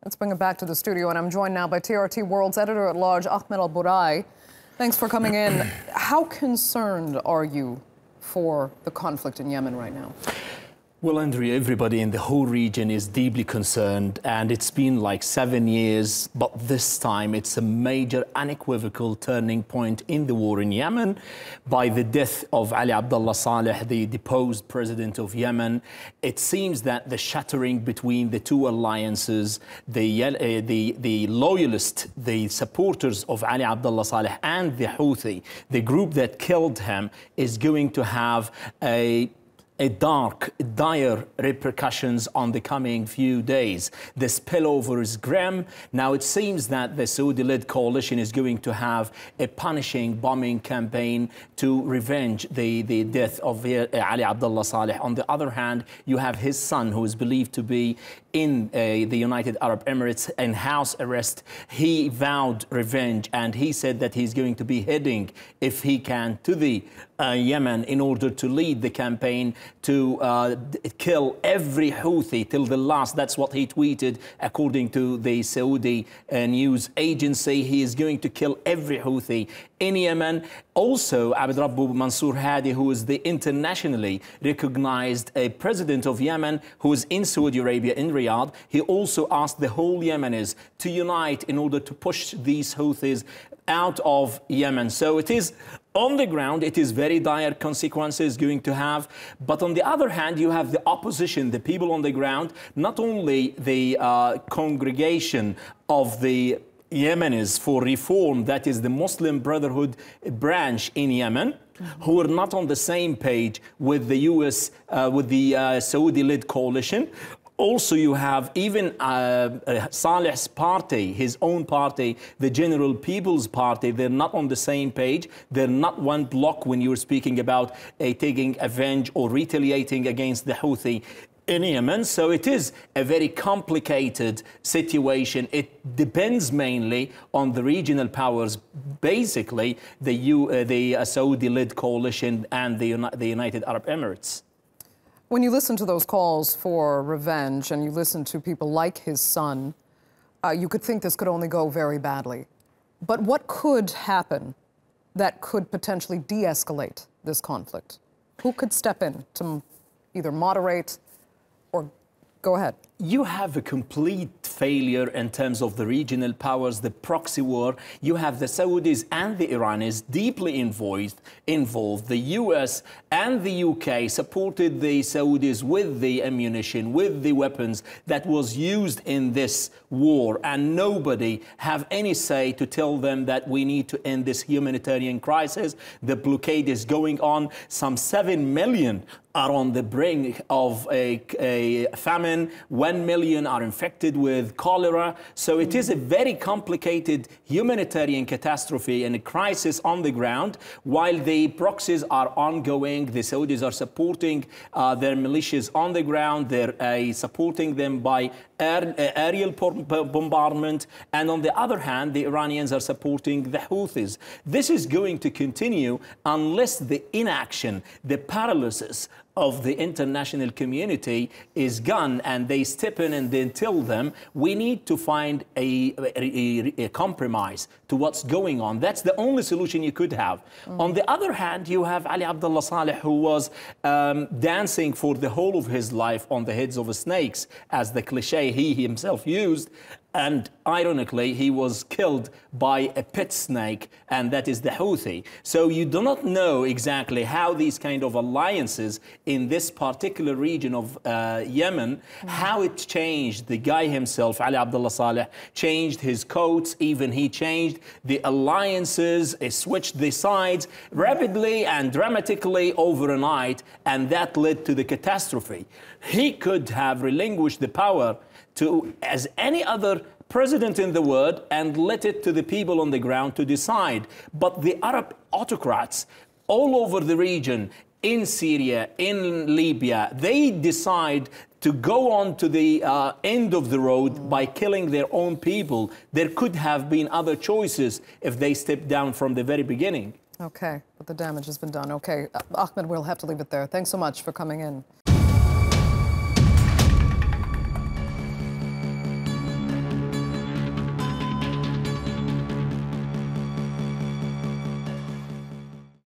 Let's bring it back to the studio, and I'm joined now by TRT World's editor-at-large, Ahmed Burai. Thanks for coming in. How concerned are you for the conflict in Yemen right now? Well, Andrea, everybody in the whole region is deeply concerned, and it's been like 7 years, but this time it's a major, unequivocal turning point in the war in Yemen by the death of Ali Abdullah Saleh, the deposed president of Yemen. It seems that the shattering between the two alliances, the loyalists, the supporters of Ali Abdullah Saleh and the Houthi, the group that killed him, is going to have a dark, dire repercussions on the coming few days. The spillover is grim. Now it seems that the Saudi-led coalition is going to have a punishing bombing campaign to revenge the death of Ali Abdullah Saleh. On the other hand, you have his son, who is believed to be in the United Arab Emirates in house arrest. He vowed revenge, and he said that he's going to be heading, if he can, to the Yemen in order to lead the campaign to kill every Houthi till the last. That's what he tweeted, according to the Saudi news agency. He is going to kill every Houthi in Yemen. Also, Abd Rabbu Mansour Hadi, who is the internationally recognized president of Yemen, who is in Saudi Arabia, in Riyadh, he also asked the whole Yemenis to unite in order to push these Houthis out of Yemen. So it is on the ground, it is very dire consequences going to have. But on the other hand, you have the opposition, the people on the ground, not only the congregation of the Yemenis for reform, that is the Muslim Brotherhood branch in Yemen, who are not on the same page with the US, with the Saudi-led coalition. Also, you have even Saleh's party, his own party, the General People's Party. They're not on the same page. They're not one block when you're speaking about taking revenge or retaliating against the Houthi in Yemen. So it is a very complicated situation. It depends mainly on the regional powers, basically the Saudi-led coalition and the United Arab Emirates. When you listen to those calls for revenge and you listen to people like his son, you could think this could only go very badly. But what could happen that could potentially de-escalate this conflict? Who could step in to either moderate or go ahead? You have a complete failure in terms of the regional powers, the proxy war. You have the Saudis and the Iranis deeply involved. The US and the UK supported the Saudis with the ammunition, with the weapons that was used in this war. And nobody have any say to tell them that we need to end this humanitarian crisis. The blockade is going on. Some 7 million are on the brink of a famine. 1 million are infected with cholera. So it is a very complicated humanitarian catastrophe and a crisis on the ground. While the proxies are ongoing, the Saudis are supporting their militias on the ground. They're supporting them by aerial bombardment. And on the other hand, the Iranians are supporting the Houthis. This is going to continue unless the inaction, the paralysis of the international community is gone and they step in and then tell them, we need to find a compromise to what's going on. That's the only solution you could have. On the other hand, you have Ali Abdullah Saleh, who was dancing for the whole of his life on the heads of snakes, as the cliche he himself used. And ironically, he was killed by a pet snake, and that is the Houthi. So you do not know exactly how these kind of alliances in this particular region of Yemen, how it changed. The guy himself, Ali Abdullah Saleh, changed his codes. Even he changed the alliances, switched the sides rapidly and dramatically overnight, and that led to the catastrophe. He could have relinquished the power to, as any other president in the world, and let it to the people on the ground to decide. But the Arab autocrats all over the region, in Syria, in Libya, they decide to go on to the end of the road by killing their own people. There could have been other choices if they stepped down from the very beginning. Okay, but the damage has been done. Okay, Ahmed, we'll have to leave it there. Thanks so much for coming in.